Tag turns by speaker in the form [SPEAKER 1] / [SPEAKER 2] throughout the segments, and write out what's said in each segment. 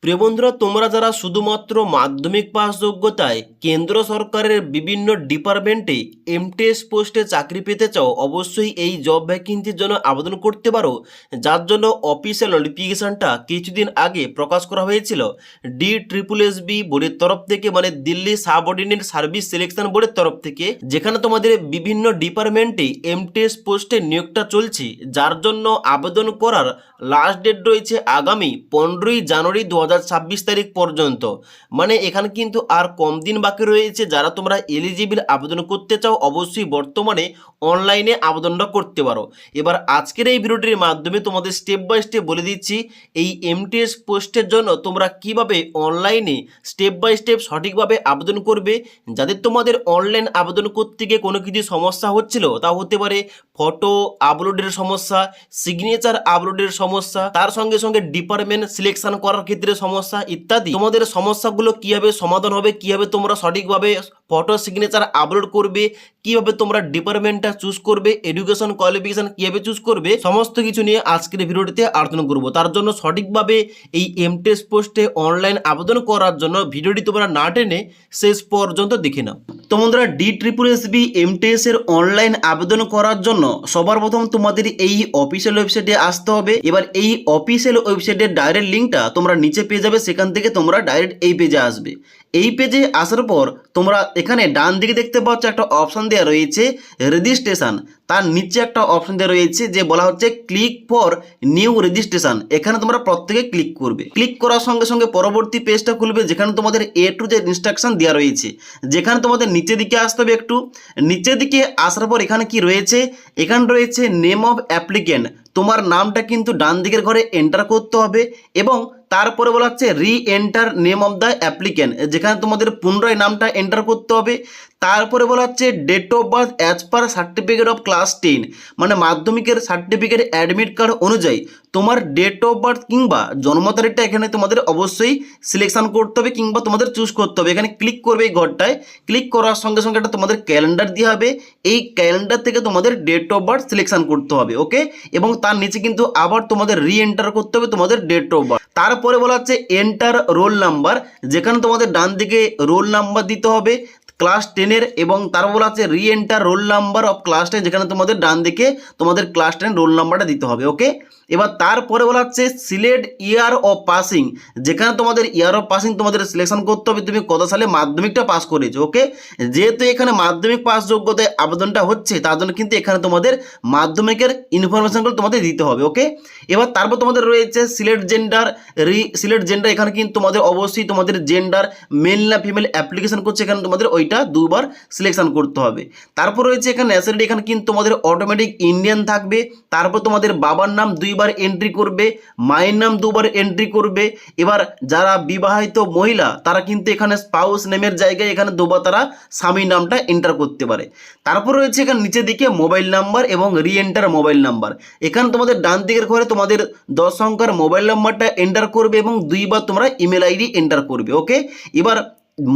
[SPEAKER 1] প্রিয় বন্ধুরা, তোমরা যারা শুধুমাত্র মাধ্যমিক পাস যোগ্যতায় কেন্দ্র সরকারের বিভিন্ন ডিপার্টমেন্টে এমটিএস পোস্টে চাকরি পেতে চাও, অবশ্যই এই জব ভ্যাকেন্সির জন্য আবেদন করতে পারো। যার জন্য অফিসিয়াল নোটিফিকেশনটা কিছুদিন আগে প্রকাশ করা হয়েছিল DSSB বোর্ডের তরফ থেকে, মানে দিল্লি সাবঅর্ডিনেট সার্ভিস সিলেকশন বোর্ডের তরফ থেকে, যেখানে তোমাদের বিভিন্ন ডিপার্টমেন্টে এমটিএস পোস্টে নিয়োগটা চলছে। যার জন্য আবেদন করার লাস্ট ডেট রয়েছে আগামী 15ই জানুয়ারি 2026 তারিখ পর্যন্ত। মানে এখানে কিন্তু আর কম দিন বাকি রয়েছে। যারা তোমরা এলিজিবল আবেদন করতে চাও, অবশ্যই বর্তমানে অনলাইনে আবেদনটা করতে পারো। এবার আজকের এই ভিডিওটির মাধ্যমে তোমাদের স্টেপ বাই স্টেপ বলে দিচ্ছি এই এমটিএস পোস্টের জন্য তোমরা কিভাবে অনলাইনে স্টেপ বাই স্টেপ সঠিকভাবে আবেদন করবে। যাদের তোমাদের অনলাইন আবেদন করতে গিয়ে কোনো কিছু সমস্যা হচ্ছিল, তা হতে পারে ফটো আপলোডের সমস্যা, সিগনেচার আপলোডের সমস্যা, তার সঙ্গে সঙ্গে ডিপার্টমেন্ট সিলেকশন করার ক্ষেত্রে সমস্যা ইত্যাদি, তোমাদের সমস্যাগুলো কিভাবে সমাধান হবে, কিভাবে তোমরা সঠিকভাবে ফটো সিগনেচার আপলোড করবে, কিভাবে তোমরা ডিপার্টমেন্টটা চুজ করবে, এডুকেশন কোয়ালিফিকেশন কিভাবে চুজ করবে, সমস্ত কিছু নিয়ে আজকের ভিডিওটিতে আলোচনা করব। তার জন্য সঠিকভাবে এই এমটিএস পোস্টে অনলাইন আবেদন করার জন্য ভিডিওটি তোমরা না টেনে শেষ পর্যন্ত দেখে নাও। তো বন্ধুরা, DSSB এমটিএস এর অনলাইন আবেদন করার জন্য সবার প্রথম তোমাদের এই অফিসিয়াল ওয়েবসাইটে আসতে হবে। এবার এই অফিসিয়াল ওয়েবসাইটের ডাইরেক্ট লিঙ্কটা তোমরা নিচে পেয়ে যাবে, সেখান থেকে তোমরা ডাইরেক্ট এই পেজে আসবে। এই পেজে আসার পর তোমরা এখানে ডান দিকে দেখতে পাচ্ছ একটা অপশন দেওয়া রয়েছে রেজিস্ট্রেশন। তার নিচে একটা অপশন দেওয়া রয়েছে যে বলা হচ্ছে ক্লিক ফর নিউ রেজিস্ট্রেশন। এখানে তোমরা প্রত্যেকে ক্লিক করবে। ক্লিক করার সঙ্গে সঙ্গে পরবর্তী পেজটা খুলবে, যেখানে তোমাদের A to Z ইনস্ট্রাকশন দেওয়া রয়েছে। যেখানে তোমাদের নিচের দিকে আসতে হবে, একটু নিচের দিকে আসার পর এখানে কি রয়েছে, এখানে রয়েছে নেম অফ অ্যাপ্লিকেন্ট। তোমার নামটা কিন্তু ডান দিকের ঘরে এন্টার করতে হবে এবং তারপরে বলা হচ্ছে রি enter name of the applicant, যেখানে তোমাদের পুনরায় নামটা এন্টার করতে হবে। তারপরে বলা হচ্ছে date of birth as per certificate of class 10, মানে মাধ্যমিকের সার্টিফিকেট অ্যাডমিট কার্ড অনুযায়ী তোমার ডেট অফ বার্থ কিংবা জন্ম তারিখটা এখানে তোমাদের অবশ্যই সিলেকশন করতে হবে কিংবা তোমাদের চুজ করতে হবে। এখানে ক্লিক করবে, এই ঘরটায় ক্লিক করার সঙ্গে সঙ্গে একটা তোমাদের ক্যালেন্ডার দেওয়া হবে। এই ক্যালেন্ডার থেকে তোমাদের ডেট অফ বার্থ সিলেকশন করতে হবে, ওকে। এবং তার নিচে কিন্তু আবার তোমাদের রি এন্টার করতে হবে তোমাদের ডেট অফ বার্থ। তারপরে বলা হচ্ছে এন্টার রোল নাম্বার, যেখানে তোমাদের ডান দিকে রোল নাম্বার দিতে হবে ক্লাস 10-এর, এবং তার বলা হচ্ছে রি enter roll number of class 10, যেখানে তোমাদের ডান দিকে তোমাদের ক্লাস 10 রোল নাম্বারটা দিতে হবে, ওকে। এবার তারপরে বলা হচ্ছে সিলেক্ট ইয়ার অফ পাসিং, যেখানে তোমাদের ইয়ার অফ পাসিং তোমাদের সিলেকশন করতে হবে তুমি কত সালে মাধ্যমিকটা পাস করেছো, ওকে। যেহেতু এখানে মাধ্যমিক পাস যোগ্যতায় আবেদনটা হচ্ছে, তার জন্য কিন্তু এখানে তোমাদের মাধ্যমিকের ইনফরমেশনগুলো তোমাদের দিতে হবে, ওকে। এবার তারপর তোমাদের রয়েছে সিলেক্ট জেন্ডার, সিলেক্ট জেন্ডার। এখানে কিন্তু তোমাদের অবশ্যই তোমাদের জেন্ডার মেল না ফিমেল অ্যাপ্লিকেশন করছে, এখানে তোমাদের ওইটা দুবার সিলেকশন করতে হবে। তারপর রয়েছে এখানে ন্যাশনালিটি, এখানে কিন্তু তোমাদের অটোমেটিক ইন্ডিয়ান থাকবে। তারপর তোমাদের বাবার নাম 2বার এন্ট্রি করবে, মায়ের নাম 2বার এন্ট্রি করবে। এবার যারা বিবাহিত মহিলা তারা কিন্তু এখানে স্পাউস নেমের জায়গায় এখানে 2বার তারা স্বামীর নামটা এন্টার করতে পারে। তারপর রয়েছে এখানে নিচের দিকে মোবাইল নাম্বার এবং রি এন্টার মোবাইল নাম্বার। এখানে তোমাদের ডান দিকের ঘরে তোমাদের 10 সংখ্যার মোবাইল নাম্বারটা এন্টার করবে এবং 2বার তোমরা ইমেল আইডি এন্টার করবে, ওকে। এবার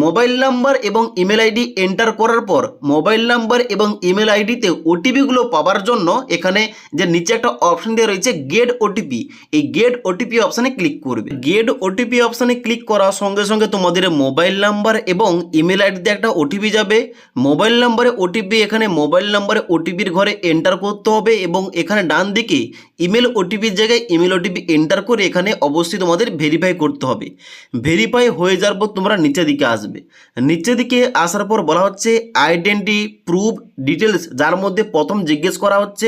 [SPEAKER 1] মোবাইল নাম্বার এবং ইমেল আইডি এন্টার করার পর মোবাইল নাম্বার এবং ইমেল আইডিতে ওটিপিগুলো পাওয়ার জন্য এখানে যে নিচে একটা অপশন দেওয়া রয়েছে গেট ওটিপি, এই গেট ওটিপি অপশানে ক্লিক করবে। গেট ওটিপি অপশানে ক্লিক করার সঙ্গে সঙ্গে তোমাদের মোবাইল নাম্বার এবং ইমেল আইডিতে একটা ওটিপি যাবে। মোবাইল নাম্বারে ওটিপি, এখানে মোবাইল নাম্বারে ওটিপির ঘরে এন্টার করতে হবে এবং এখানে ডান দিকে ইমেল ওটিপির জায়গায় ইমেল ওটিপি এন্টার করে এখানে অবশ্যই তোমাদের ভেরিফাই করতে হবে। ভেরিফাই হয়ে যাওয়ার পর তোমরা নিচের দিকে আসবে। নিচের দিকে আসার পর বলা হচ্ছে আইডেন্টি প্রুফ ডিটেলস, যার মধ্যে প্রথম জিজ্ঞেস করা হচ্ছে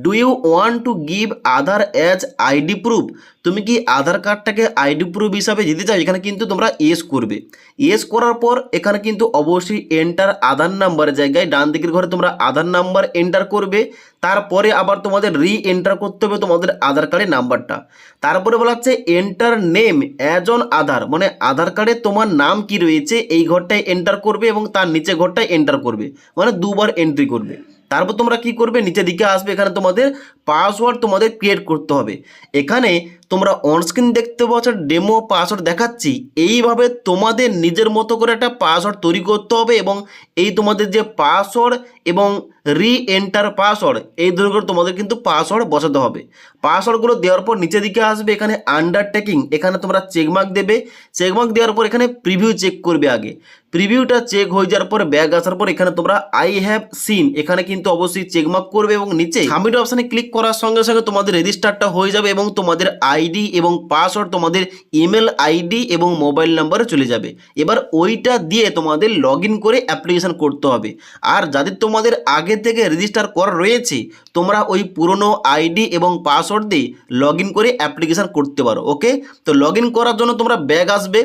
[SPEAKER 1] do you want to give Aadhaar as ID proof, তুমি কি আধার কার্ডটাকে আইডি প্রুফ হিসাবে দিতে চাও। এখানে কিন্তু তোমরা ইয়েস করবে। ইয়েস করার পর এখানে কিন্তু অবশ্যই এন্টার আধার নাম্বারের জায়গায় ডান দিকের ঘরে তোমরা আধার নাম্বার এন্টার করবে। তারপরে আবার তোমাদের রি এন্টার করতে হবে তোমাদের আধার কার্ডের নাম্বারটা। তারপরে বলা হচ্ছে এন্টার নেম অ্যাজ অন আধার, মানে আধার কার্ডে তোমার নাম কি রয়েছে এই ঘরটায় এন্টার করবে এবং তার নিচে ঘরটায় এন্টার করবে, মানে 2বার এন্ট্রি করবে। তারপর তোমরা কি করবে, নিচের দিকে আসবে, এখানে তোমাদের পাসওয়ার্ড তোমাদের ক্রিয়েট করতে হবে। এখানে তোমরা অনস্ক্রিন দেখতে পাচ্ছ ডেমো পাসওয়ার্ড দেখাচ্ছি, এইভাবে তোমাদের নিজের মতো করে একটা পাসওয়ার্ড তৈরি করতে হবে এবং এই তোমাদের যে পাসওয়ার্ড এবং এন্টার পাসওয়ার্ড এই দুটো করে তোমাদের কিন্তু পাসওয়ার্ড বসাতে হবে। পাসওয়ার্ডগুলো দেওয়ার পর নিচের দিকে আসবে, এখানে আন্ডারটেকিং, এখানে তোমরা চেকমার্ক দেবে। চেকমার্ক দেওয়ার পর এখানে প্রিভিউ চেক করবে। আগে প্রিভিউটা চেক হয়ে যাওয়ার পর ব্যাক আসার পর এখানে তোমরা আই হ্যাভ সিন এখানে কিন্তু অবশ্যই চেকমার্ক করবে এবং নিচে সাবমিট অপশানে ক্লিক করার সঙ্গে সঙ্গে তোমাদের রেজিস্টারটা হয়ে যাবে এবং তোমাদের আইডি এবং পাসওয়ার্ড তোমাদের ইমেল আইডি এবং মোবাইল নাম্বারে চলে যাবে। এবার ওইটা দিয়ে তোমাদের লগ ইন করে অ্যাপ্লিকেশান করতে হবে। আর যাদের তোমাদের আগে থেকে রেজিস্টার করা রয়েছে তোমরা ওই পুরনো আইডি এবং পাসওয়ার্ড দিয়ে লগ ইন করে অ্যাপ্লিকেশান করতে পারো। ওকে, তো লগ ইন করার জন্য তোমরা ব্যাক আসবে।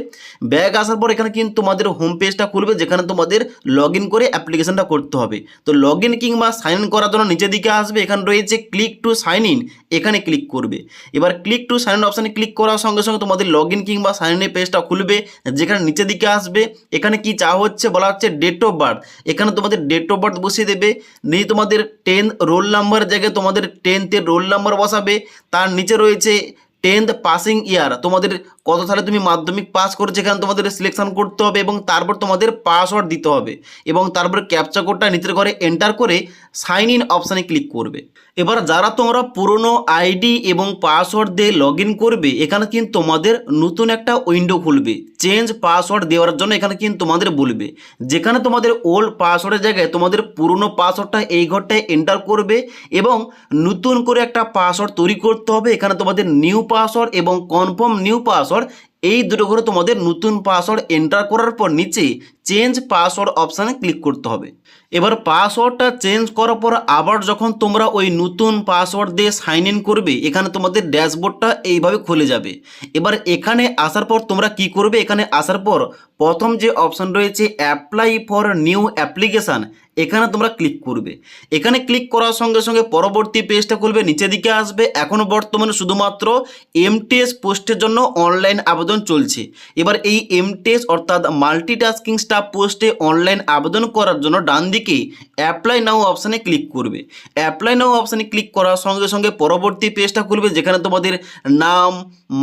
[SPEAKER 1] ব্যাক আসার পর এখানে কিন্তু তোমাদের হোম পেজটা খুলবে যেখানে তোমাদের লগ ইন করে অ্যাপ্লিকেশানটা করতে হবে। তো লগ ইন কিংবা সাইন ইন করার জন্য নিচের দিকে আসবে, এখানে রয়েছে ক্লিক টু সাইন ইন, এখানে ক্লিক করবে। এবার ক্লিক টু সাইন ইন অপশানে ক্লিক করার সঙ্গে সঙ্গে তোমাদের লগ ইন কিংবা সাইন ইনের পেজটা খুলবে যেখানে নিচের দিকে আসবে। এখানে কি চাওয়া হচ্ছে বলা হচ্ছে ডেট অফ বার্থ, এখানে তোমাদের ডেট অফ বার্থ বসিয়ে দেবে। নিয়ে তোমাদের 10 রোল নাম্বার জায়গায় তোমাদের 10th রোল নাম্বার বসাবে। তার নিচে রয়েছে 10th পাসিং ইয়ার, তোমাদের কত সালে তুমি মাধ্যমিক পাস করেছো এখানে তোমাদের সিলেকশন করতে হবে এবং তারপর তোমাদের পাসওয়ার্ড দিতে হবে এবং তারপর ক্যাপচা কোডটা নিচের ঘরে এন্টার করে সাইন ইন অপশানে ক্লিক করবে। এবার যারা তোমরা পুরনো আইডি এবং পাসওয়ার্ড দিয়ে লগ ইন করবে এখানে কিন্তু তোমাদের নতুন একটা উইন্ডো খুলবে চেঞ্জ পাসওয়ার্ড দেওয়ার জন্য। এখানে কিন্তু তোমাদের বলবে যেখানে তোমাদের ওল্ড পাসওয়ার্ডের জায়গায় তোমাদের পুরনো পাসওয়ার্ডটা এই ঘরটায় এন্টার করবে এবং নতুন করে একটা পাসওয়ার্ড তৈরি করতে হবে। এখানে তোমাদের নিউ পাসওয়ার্ড এবং কনফার্ম নিউ পাসওয়ার্ড এই দুটো করে তোমাদের নতুন পাসওয়ার্ড এন্টার করার পর নিচে চেঞ্জ পাসওয়ার্ড অপশানে ক্লিক করতে হবে। এবার পাসওয়ার্ডটা চেঞ্জ করার পর আবার যখন তোমরা ওই নতুন পাসওয়ার্ড দিয়ে সাইন ইন করবে এখানে তোমাদের ড্যাশবোর্ডটা এইভাবে খুলে যাবে। এবার এখানে আসার পর তোমরা কি করবে, এখানে আসার পর প্রথম যে অপশান রয়েছে অ্যাপ্লাই ফর নিউ অ্যাপ্লিকেশান এখানে তোমরা ক্লিক করবে। এখানে ক্লিক করার সঙ্গে সঙ্গে পরবর্তী পেজটা খুলবে, নিচের দিকে আসবে। এখনও বর্তমানে শুধুমাত্র এমটিএস পোস্টের জন্য অনলাইন আবেদন চলছে। এবার এই এমটিএস অর্থাৎ মাল্টিটাস্কিং স্টাফ পোস্টে অনলাইন আবেদন করার জন্য ডান দিকে অ্যাপ্লাই নাও অপশানে ক্লিক করবে। অ্যাপ্লাই নাও অপশানে ক্লিক করার সঙ্গে সঙ্গে পরবর্তী পেজটা খুলবে যেখানে তোমাদের নাম,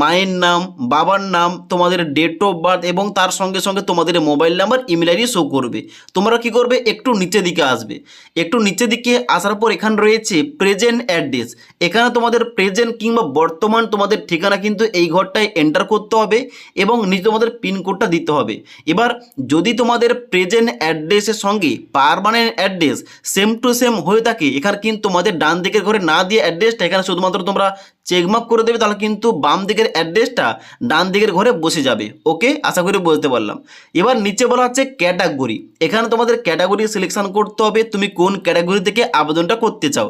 [SPEAKER 1] মায়ের নাম, বাবার নাম, তোমাদের ডেট অফ বার্থ এবং তার সঙ্গে সঙ্গে তোমাদের mobile number, email ID show করবে। তোমরা কি করবে, একটু নিচে দিকে আসবে। একটু নিচের দিকে আসার পর এখানে রয়েছে প্রেজেন্ট অ্যাড্রেস, এখানে তোমাদের প্রেজেন্ট কিংবা বর্তমান তোমাদের ঠিকানা কিন্তু এই ঘরটায় এন্টার করতে হবে এবং নিচে তোমাদের পিনকোডটা দিতে হবে। এবার যদি তোমাদের প্রেজেন্ট অ্যাড্রেসের সঙ্গে permanent address same to same হয়ে থাকে এখানে কিন্তু তোমাদের ডান দিকের ঘরে না দিয়ে অ্যাড্রেসটা এখানে শুধুমাত্র তোমরা চেকমার্ক করে দেবে, তাহলে কিন্তু বাম দিকের অ্যাড্রেসটা ডান দিকের ঘরে বসে যাবে। ওকে, আশা করি বুঝতে পারলাম। এবার নিচে বলা হচ্ছে ক্যাটাগরি, এখানে তোমাদের ক্যাটাগরি সিলেকশন করতে হবে তুমি কোন ক্যাটাগরি থেকে আবেদনটা করতে চাও।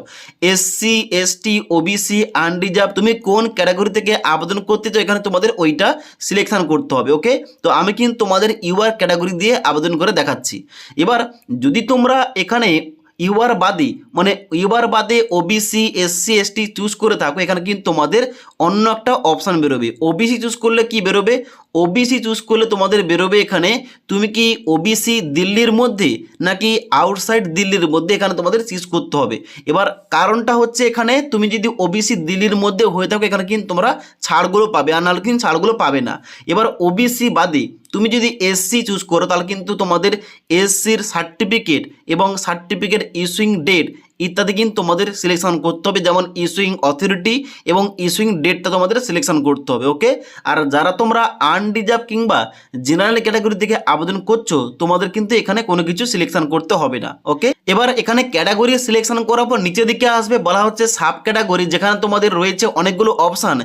[SPEAKER 1] এসসি, এসটি, ওবিসি, আনরিজার্ভ, তুমি কোন ক্যাটাগরি থেকে আবেদন করতে চাও এখানে তোমাদের ওইটা সিলেকশন করতে হবে। ওকে, তো আমি কিন্তু তোমাদের ইউআর ক্যাটাগরি দিয়ে আবেদন করে দেখাচ্ছি। এবার যদি তোমরা এখানে ইউআর বাদে মানে ইউআর বাদে ওবিসি, এসসি, এসটি চুজ করে থাকো এখানে কিন্তু তোমাদের অন্য একটা অপশান বেরোবে। ওবিসি চুজ করলে কি বেরোবে, ওবিসি চুজ করলে তোমাদের বেরোবে এখানে তুমি কি ওবিসি দিল্লির মধ্যে নাকি আউটসাইড দিল্লির মধ্যে এখানে তোমাদের চুজ করতে হবে। এবার কারণটা হচ্ছে এখানে তুমি যদি ওবিসি দিল্লির মধ্যে হয়ে থাকো এখানে কিন্তু তোমরা ছাড়গুলো পাবে, আর নাহলে কিন্তু ছাড়গুলো পাবে না। এবার ওবিসি বাদে তুমি যদি এসসি চুজ করো তাহলে কিন্তু তোমাদের এসসির সার্টিফিকেট এবং সার্টিফিকেট ইস্যুইং ডেট ইত্যাদি কিন্তু তোমাদের সিলেকশন করতে হবে, যেমন ইস্যুইং অথরিটি এবং ইস্যুইং ডেটটা তোমাদের সিলেকশন করতে হবে। ওকে, আর যারা তোমরা আনরিজার্ভ কিংবা জেনারেল ক্যাটাগরি থেকে আবেদন করছো তোমাদের কিন্তু এখানে কোনো কিছু সিলেকশন করতে হবে না। ওকে, এবার এখানে ক্যাটাগরি সিলেকশন করার পর নিচের দিকে আসবে বলা হচ্ছে সাব ক্যাটাগরি, যেখানে তোমাদের রয়েছে অনেকগুলো অপশান।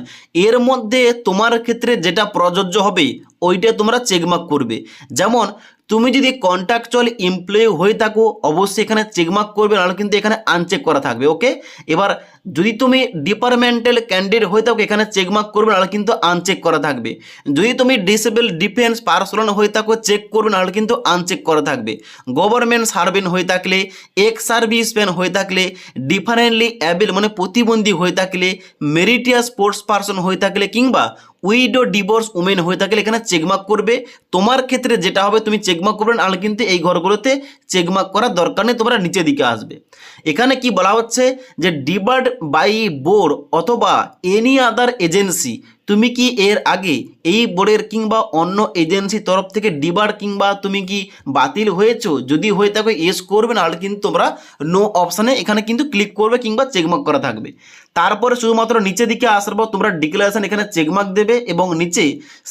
[SPEAKER 1] এর মধ্যে তোমার ক্ষেত্রে যেটা প্রযোজ্য হবে ওইটা তোমরা চেকমার্ক করবে। যেমন তুমি যদি কন্ট্রাকচুয়াল এমপ্লয়ি হয়ে থাকো অবশ্যই এখানে চেকমার্ক করবে, নাহলে কিন্তু এখানে আনচেক করা থাকবে। ওকে, এবার যদি তুমি ডিপার্টমেন্টাল ক্যান্ডিডেট হয়ে থাকো এখানে চেকমার্ক করবে, নাহলে কিন্তু আনচেক করা থাকবে। যদি তুমি ডিসেবল ডিফেন্স পার্সোনাল হয়ে থাকো চেক করবে, নাহলে কিন্তু আনচেক করা থাকবে। গভর্নমেন্ট সার্ভেন্ট হয়ে থাকলে, এক্স সার্ভিসম্যান হয়ে থাকলে, ডিফারেন্টলি অ্যাবেল মানে প্রতিবন্ধী হয়ে থাকলে, মেরিটিয়াস স্পোর্টস পার্সন হয়ে থাকলে কিংবা উইডো ডিভোর্স উমেন হয়ে থাকলে এখানে চেকমার্ক করবে। তোমার ক্ষেত্রে যেটা হবে তুমি চেকমার্ক করবে, নাহলে কিন্তু এই ঘরগুলোতে চেকমার্ক করার দরকার নেই, তোমরা নিচের দিকে আসবে। এখানে কি বলা হচ্ছে যে ডিবার্ড বাই বোর্ড অথবা এনি আদার এজেন্সি তুমি কি এর আগে এই বোর্ডের কিংবা অন্য এজেন্সি তরফ থেকে ডিবার কিংবা তুমি কি বাতিল হয়েছো? যদি হয়ে থাকে ইয়েস করবে, নাহলে কিন্তু তোমরা নো অপশানে এখানে কিন্তু ক্লিক করবে কিংবা চেকমার্ক করা থাকবে। তারপরে শুধুমাত্র নিচের দিকে আসার পর তোমরা ডিক্লারেশন এখানে চেকমার্ক দেবে এবং নিচে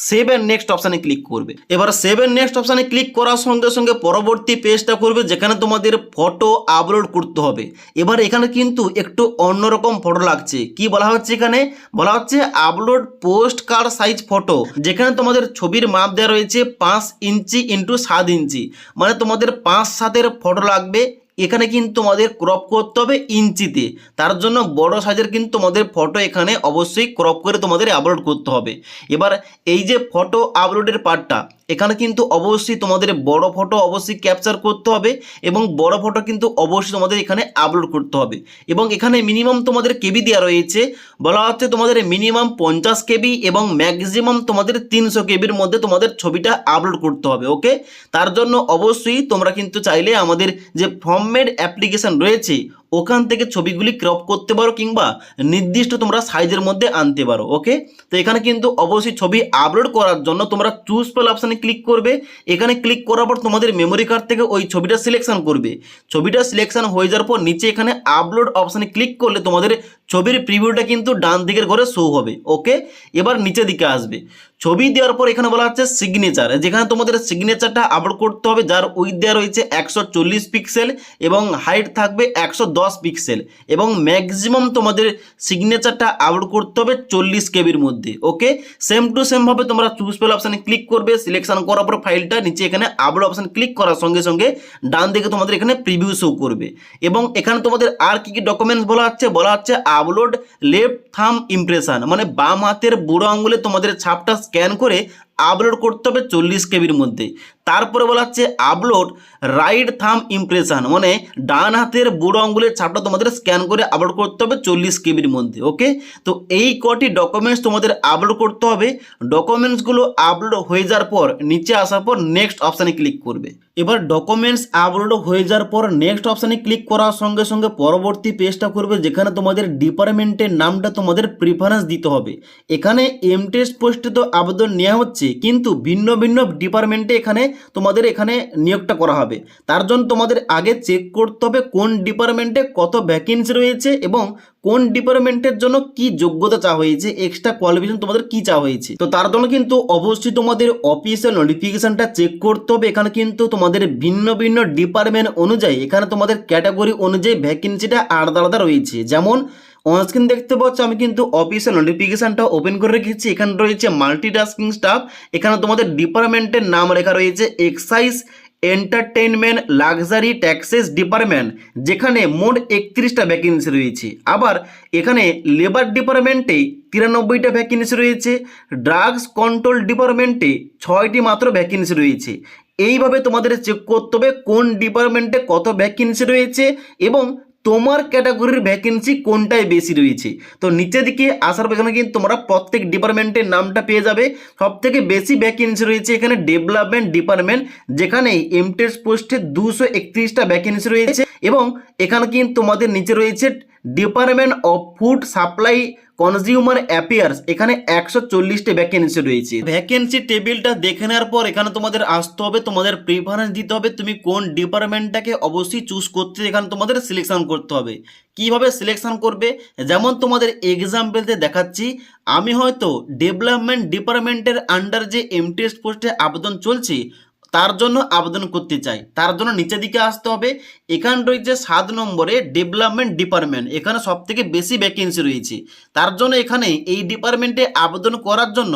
[SPEAKER 1] সেভ এন্ড নেক্সট অপশানে ক্লিক করবে। এবার সেভ এন্ড নেক্সট অপশানে ক্লিক করার সঙ্গে সঙ্গে পরবর্তী পেজটা করবে যেখানে তোমাদের ফটো আপলোড করতে হবে। এবার এখানে কিন্তু একটু অন্যরকম ফটো লাগছে। কি বলা হচ্ছে এখানে? বলা হচ্ছে upload post card size photo, যেখানে তোমাদের ছবির মাপ দেওয়া রয়েছে 5 ইঞ্চি ইন্টু 7 ইঞ্চি, মানে তোমাদের 5/7 ফটো লাগবে। এখানে কিন্তু তোমাদের ক্রপ করতে হবে ইঞ্চিতে, তার জন্য বড় সাইজের কিন্তু তোমাদের ফটো এখানে অবশ্যই ক্রপ করে তোমাদের আপলোড করতে হবে। এবার এই যে ফটো আপলোডের পার্টটা, এখানে কিন্তু অবশ্যই তোমাদের বড় ফটো অবশ্যই ক্যাপচার করতে হবে এবং বড় ফটো কিন্তু অবশ্যই তোমাদের এখানে আপলোড করতে হবে। এবং এখানে মিনিমাম তোমাদের কেবি দেওয়া রয়েছে, বলা হচ্ছে তোমাদের মিনিমাম 50 কেবি এবং ম্যাক্সিমাম তোমাদের 300 কেবির মধ্যে তোমাদের ছবিটা আপলোড করতে হবে। ওকে, তার জন্য অবশ্যই তোমরা কিন্তু চাইলে আমাদের যে ফর্মমেড অ্যাপ্লিকেশন রয়েছে ওখান থেকে ছবিগুলি ক্রপ করতে পারো কিংবা নির্দিষ্ট তোমরা সাইজের মধ্যে আনতে পারো। ওকে, তো এখানে কিন্তু অবশ্যই ছবি আপলোড করার জন্য তোমরা চুজ ফাইল অপশানে ক্লিক করবে। এখানে ক্লিক করার পর তোমাদের মেমোরি কার্ড থেকে ওই ছবিটা সিলেকশন করবে। ছবিটা সিলেকশন হয়ে যাওয়ার পর নিচে এখানে আপলোড অপশানে ক্লিক করলে তোমাদের ছবির প্রিভিউটা কিন্তু ডান দিকের ঘরে শো হবে। ওকে, এবার নিচে দিকে আসবে। ছবি দেওয়ার পর এখানে বলা হচ্ছে সিগনেচার, যেখানে তোমাদের সিগনেচারটা আপলোড করতে হবে, যার উইথ দেওয়া রয়েছে 140 পিক্সেল এবং হাইট থাকবে 110 পিক্সেল এবং ম্যাক্সিমাম তোমাদের সিগনেচারটা আপলোড করতে হবে 40 কেবির মধ্যে। ওকে, সেম টু সেম ভাবে তোমরা চুজ ফাইল অপশানে ক্লিক করবে। সিলেকশন করার পর ফাইলটা নিচে এখানে আপলোড অপশান ক্লিক করার সঙ্গে সঙ্গে ডান দিকে তোমাদের এখানে প্রিভিউ শো করবে। এবং এখানে তোমাদের আর কি কি ডকুমেন্টস বলা হচ্ছে আপলোড লেফট থাম্ব ইমপ্রেশন, মানে বাম হাতের বুড়ো আঙুলে তোমাদের ছাপটা স্ক্যান করে আপলোড করতে হবে 40 কেবির মধ্যে। তারপরে বলা হচ্ছে আপলোড রাইট থাম্ব ইমপ্রেশন, মানে ডান হাতের বুড়ো আঙুলের ছাপটা তোমাদের স্ক্যান করে আপলোড করতে হবে 40 কেবির মধ্যে। ওকে, তো এই কটি ডকুমেন্টস তোমাদের আপলোড করতে হবে। ডকুমেন্টসগুলো আপলোড হয়ে যাওয়ার পর নিচে আসার পর নেক্সট অপশানে ক্লিক করবে। এবার ডকুমেন্টস আপলোড হয়ে যাওয়ার পর নেক্সট অপশানে ক্লিক করার সঙ্গে সঙ্গে পরবর্তী পেজটা করবে যেখানে তোমাদের ডিপার্টমেন্টের নামটা তোমাদের প্রিফারেন্স দিতে হবে। এখানে এমটিএস পোস্টে তো আবেদন নেওয়া হচ্ছে, কিন্তু ভিন্ন ভিন্ন ডিপার্টমেন্টে এখানে তোমাদের এখানে নিয়োগটা করা হবে। তার জন্য তোমাদের আগে চেক করতে হবে কোন ডিপার্টমেন্টে কত ভ্যাকেন্সি রয়েছে এবং কোন ডিপার্টমেন্টের জন্য কি যোগ্যতা চাওয়া হয়েছে, এক্সট্রা কোয়ালিফিকেশন তোমাদের কি চাওয়া হয়েছে। তো তার জন্য কিন্তু অবশ্যই তোমাদের অফিসিয়াল নোটিফিকেশনটা চেক করতে হবে। এখানে কিন্তু তোমাদের ভিন্ন ভিন্ন ডিপার্টমেন্ট অনুযায়ী এখানে তোমাদের ক্যাটাগরি অনুযায়ী ভ্যাকেন্সিটা আলাদা আলাদা রয়েছে। যেমন অনস্ক্রিন দেখতে পাচ্ছ, আমি কিন্তু অফিসিয়াল নোটিফিকেশনটা ওপেন করে রেখেছি। এখানে রয়েছে মাল্টিটাস্কিং স্টাফ, এখানে তোমাদের ডিপার্টমেন্টের নাম লেখা রয়েছে excise entertainment luxury taxes department, যেখানে মোট 31টা ভ্যাকেন্সি রয়েছে। আবার এখানে লেবার ডিপার্টমেন্টে 93টা ভ্যাকেন্সি রয়েছে, ড্রাগস কন্ট্রোল ডিপার্টমেন্টে 6টি মাত্র ভ্যাকেন্সি রয়েছে। এইভাবে তোমাদের চেক করতে হবে কোন ডিপার্টমেন্টে কত ভ্যাকেন্সি রয়েছে এবং তোমার ক্যাটাগরির ভ্যাকেন্সি কোনটায় বেশি রয়েছে। তো নিচের দিকে আসার পর এখানে কিন্তু তোমরা প্রত্যেক ডিপার্টমেন্টের নামটা পেয়ে যাবে। সব থেকে বেশি ভ্যাকেন্সি রয়েছে এখানে ডেভেলপমেন্ট ডিপার্টমেন্ট, যেখানে এমটিএস পোস্টে 231টা ভ্যাকেন্সি রয়েছে এবং এখানে কিন্তু তোমাদের নিচে রয়েছে department of food supply consumer affairs, এখানে 140টা ভ্যাকেন্সি রয়েছে। ভ্যাকেন্সি টেবিলটা দেখে নেওয়ার পর এখানে তোমাদের আসতে হবে, তোমাদের প্রিফারেন্স দিতে হবে তুমি কোন ডিপার্টমেন্টটাকে অবশ্যই চুজ করতে, এখানে তোমাদের সিলেকশন করতে হবে। কিভাবে সিলেকশন করবে, যেমন তোমাদের এক্সাম্পলতে দেখাচ্ছি, আমি হয়তো ডেভেলপমেন্ট ডিপার্টমেন্টের আন্ডার যে এমটিএস পোস্টে আবেদন চলছে তার জন্য আবেদন করতে চাই। তার জন্য নিচের দিকে আসতে হবে। এখানে রয়েছে 7 নম্বরে ডেভেলপমেন্ট ডিপার্টমেন্ট, এখানে সব থেকে বেশি ভ্যাকেন্সি রয়েছে। তার জন্য এখানে এই ডিপার্টমেন্টে আবেদন করার জন্য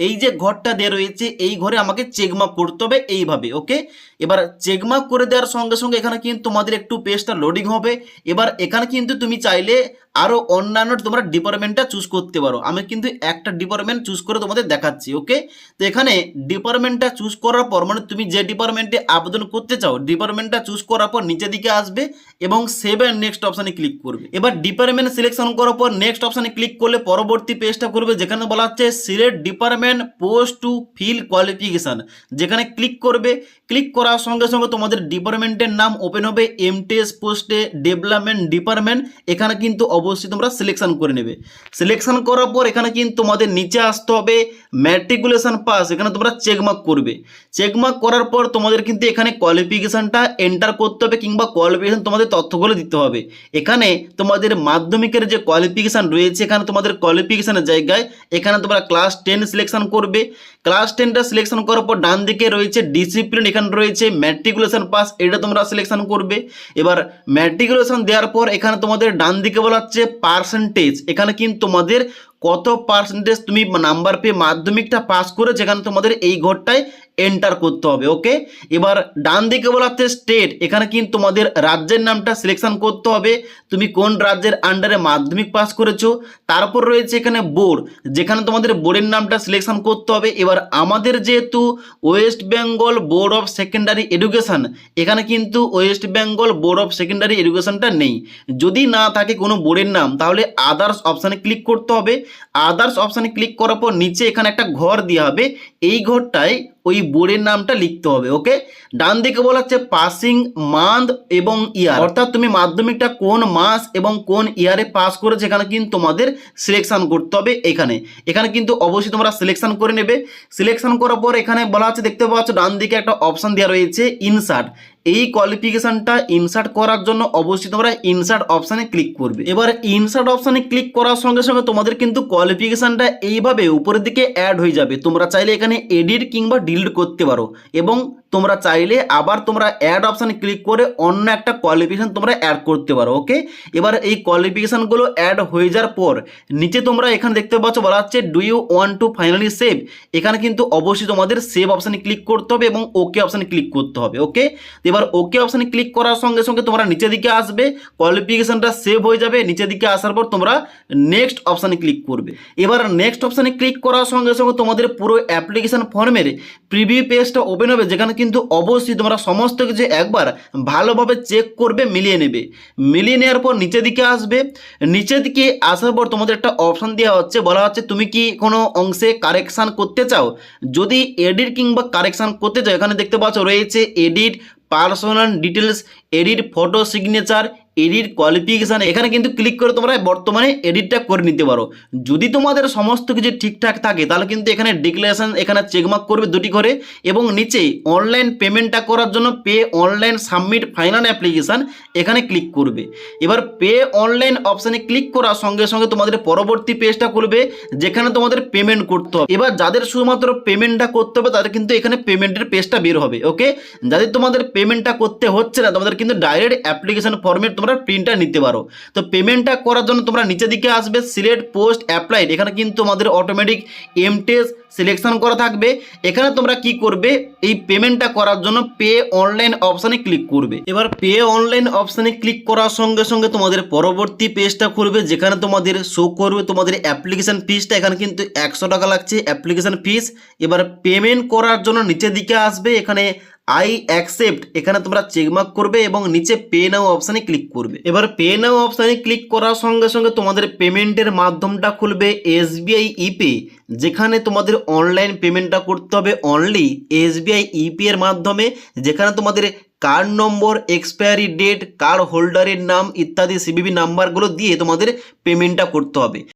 [SPEAKER 1] এই যে ঘরটা দেওয়া রয়েছে এই ঘরে আমাকে চেকমার্ক করতে হবে এইভাবে। ওকে, এবার চেকমার্ক করে দেওয়ার সঙ্গে সঙ্গে এখানে কিন্তু তোমাদের একটু পেজটা লোডিং হবে। এবার এখানে কিন্তু তুমি চাইলে আরও অন্যান্য তোমরা ডিপার্টমেন্টটা চুজ করতে পারো। আমি কিন্তু একটা ডিপার্টমেন্ট চুজ করে তোমাদের দেখাচ্ছি। ওকে, তো এখানে ডিপার্টমেন্টটা চুজ করার পর, মানে তুমি যে ডিপার্টমেন্টে আবেদন করতে চাও ডিপার্টমেন্টটা চুজ করার পর নিচের দিকে আসবে এবং সেভ এন্ড নেক্সট অপশানে ক্লিক করবে। এবার ডিপার্টমেন্ট সিলেকশন করার পর নেক্সট অপশানে ক্লিক করলে পরবর্তী পেজটা করবে যেখানে বলা হচ্ছে select department post to fill qualification, যেখানে ক্লিক করবে। ক্লিক করার সঙ্গে সঙ্গে তোমাদের ডিপার্টমেন্টের নাম ওপেন হবে, এমটিএস পোস্টে ডেভেলপমেন্ট ডিপার্টমেন্ট। এখানে কিন্তু
[SPEAKER 2] অবশ্যই তোমরা সিলেকশন করে নেবে। সিলেকশন করার পর এখানে কিন্তু তোমাদের নিচে আসতে হবে ম্যাট্রিকুলেশন পাস, এখানে তোমরা চেকমার্ক করবে। চেকমার্ক করার পর তোমাদের কিন্তু এখানে কোয়ালিফিকেশানটা এন্টার করতে হবে কিংবা কোয়ালিফিকেশান তোমাদের তথ্যগুলো দিতে হবে। এখানে তোমাদের মাধ্যমিকের যে কোয়ালিফিকেশান রয়েছে, এখানে তোমাদের কোয়ালিফিকেশানের জায়গায় এখানে তোমরা ক্লাস 10 সিলেকশন করবে। ক্লাস 10টা সিলেকশন করার পর ডান দিকে রয়েছে ডিসিপ্লিন, এখানে রয়েছে ম্যাট্রিকুলেশন পাস, এটা তোমরা সিলেকশন করবে। এবার ম্যাট্রিকুলেশন দেওয়ার পর এখানে তোমাদের ডান দিকে বলা হচ্ছে পার্সেন্টেজ, এখানে কিন্তু তোমাদের কত পার্সেন্টেজ তুমি নাম্বার পেয়ে মাধ্যমিকটা পাস করে, যেখানে তোমাদের এই ঘরটায় এন্টার করতে হবে। ওকে, এবার ডান দিকে বলা হচ্ছে স্টেট, এখানে কিন্তু তোমাদের রাজ্যের নামটা সিলেকশন করতে হবে, তুমি কোন রাজ্যের আন্ডারে মাধ্যমিক পাস করেছো। তারপর রয়েছে এখানে বোর্ড, যেখানে তোমাদের বোর্ডের নামটা সিলেকশন করতে হবে। এবার আমাদের যেহেতু West Bengal Board of Secondary Education, এখানে কিন্তু West Bengal Board of Secondary এডুকেশনটা নেই। যদি না থাকে কোনো বোর্ডের নাম, তাহলে আদার্স অপশানে ক্লিক করতে হবে। আদার্স অপশানে ক্লিক করার পর নিচে এখানে একটা ঘর দেওয়া হবে, এই ঘরটায় ওই বোর্ডের নামটা লিখতে হবে। ওকে, ডান দিকে বলা হচ্ছে পাসিং মান্থ এবং ইয়ার, অর্থাৎ তুমি মাধ্যমিকটা কোন মাস এবং কোন ইয়ারে পাস করেছো, এখানে কিন্তু তোমাদের সিলেকশন করতে হবে। এখানে কিন্তু অবশ্যই তোমরা সিলেকশন করে নেবে। সিলেকশন করার পর এখানে বলা হচ্ছে, দেখতে পাচ্ছ ডান দিকে একটা অপশান দেওয়া রয়েছে ইনসার্ট। এই কোয়ালিফিকেশানটা ইনসার্ট করার জন্য অবশ্যই তোমরা ইনসার্ট অপশানে ক্লিক করবে। এবার ইনসার্ট অপশানে ক্লিক করার সঙ্গে সঙ্গে তোমাদের কিন্তু কোয়ালিফিকেশানটা এইভাবে উপরের দিকে অ্যাড হয়ে যাবে। তোমরা চাইলে এখানে এডিট কিংবা ডিলিট করতে পারো, এবং তোমরা চাইলে আবার তোমরা অ্যাড অপশানে ক্লিক করে অন্য একটা কোয়ালিফিকেশান তোমরা অ্যাড করতে পারো। ওকে, এবার এই কোয়ালিফিকেশানগুলো অ্যাড হয়ে যাওয়ার পর নিচে তোমরা এখানে দেখতে পাচ্ছ বলা হচ্ছে do you want to finally save, এখানে কিন্তু অবশ্যই তোমাদের সেভ অপশানে ক্লিক করতে হবে এবং ওকে অপশানে ক্লিক করতে হবে। ওকে, এবার ওকে অপশানে ক্লিক করার সঙ্গে সঙ্গে তোমরা নিচের দিকে আসবে, কোয়ালিফিকেশানটা সেভ হয়ে যাবে। নিচের দিকে আসার পর তোমরা নেক্সট অপশানে ক্লিক করবে। এবার নেক্সট অপশানে ক্লিক করার সঙ্গে সঙ্গে তোমাদের পুরো অ্যাপ্লিকেশান ফর্মের প্রিভিউ পেজটা ওপেন হবে, যেখানে কিন্তু অবশ্যই তোমরা সমস্ত কিছু একবার ভালোভাবে চেক করবে, মিলিয়ে নেবে। মিলিয়ে নেওয়ার পর নিচের দিকে আসবে। নিচের দিকে আসার পর তোমাদের একটা অপশান দেওয়া হচ্ছে, বলা হচ্ছে তুমি কি কোনো অংশে কারেকশান করতে চাও। যদি এডিট কিংবা কারেকশান করতে চাও, এখানে দেখতে পাচ্ছ রয়েছে edit personal details, edit photo signature, edit qualification, এখানে কিন্তু ক্লিক করে তোমরা বর্তমানে এডিটটা করে নিতে পারো। যদি তোমাদের সমস্ত কিছু ঠিকঠাক থাকে, তাহলে কিন্তু এখানে ডিক্লারেশন এখানে চেকমার্ক করবে দুটি করে, এবং নিচে অনলাইন পেমেন্টটা করার জন্য pay online submit final application এখানে ক্লিক করবে। এবার পে অনলাইন অপশানে ক্লিক করার সঙ্গে সঙ্গে তোমাদের পরবর্তী পেজটা খুলবে, যেখানে তোমাদের পেমেন্ট করতে হবে। এবার যাদের শুধুমাত্র পেমেন্টটা করতে হবে, তাদের কিন্তু এখানে পেমেন্টের পেজটা বের হবে। ওকে, যাদের তোমাদের পেমেন্টটা করতে হচ্ছে না, তোমাদের কিন্তু ডাইরেক্ট অ্যাপ্লিকেশন ফর্মেট তোমরা প্রিন্টটা নিতে পারো। তো পেমেন্টটা করার জন্য তোমরা নিচের দিকে আসবে, সিলেক্ট পোস্ট অ্যাপ্লাইড, এখানে কিন্তু তোমাদের অটোমেটিক এমটেস সিলেকশন করা থাকবে। এখানে তোমরা কি করবে, এই পেমেন্টটা করার জন্য পে অনলাইন অপশানে ক্লিক করবে। এবার পে অনলাইন অপশানে ক্লিক করার সঙ্গে সঙ্গে তোমাদের পরবর্তী পেজটা খুলবে, যেখানে তোমাদের শো করবে তোমাদের অ্যাপ্লিকেশান ফিসটা। এখানে কিন্তু 100 টাকা লাগছে অ্যাপ্লিকেশান ফিস। এবার পেমেন্ট করার জন্য নিচের দিকে আসবে, এখানে আই অ্যাকসেপ্ট, এখানে তোমরা চেকমার্ক করবে এবং নিচে পে নাও অপশানে ক্লিক করবে। এবার পে নাও অপশানে ক্লিক করার সঙ্গে সঙ্গে তোমাদের পেমেন্টের মাধ্যমটা খুলবে এসবিআই ইপে, যেখানে তোমাদের অনলাইন পেমেন্টটা করতে হবে অনলি এসবিআই ইপে এর মাধ্যমে, যেখানে তোমাদের card number, expiry date, card হোল্ডারের নাম ইত্যাদি সিভিভি নাম্বারগুলো দিয়ে তোমাদের পেমেন্টটা করতে হবে।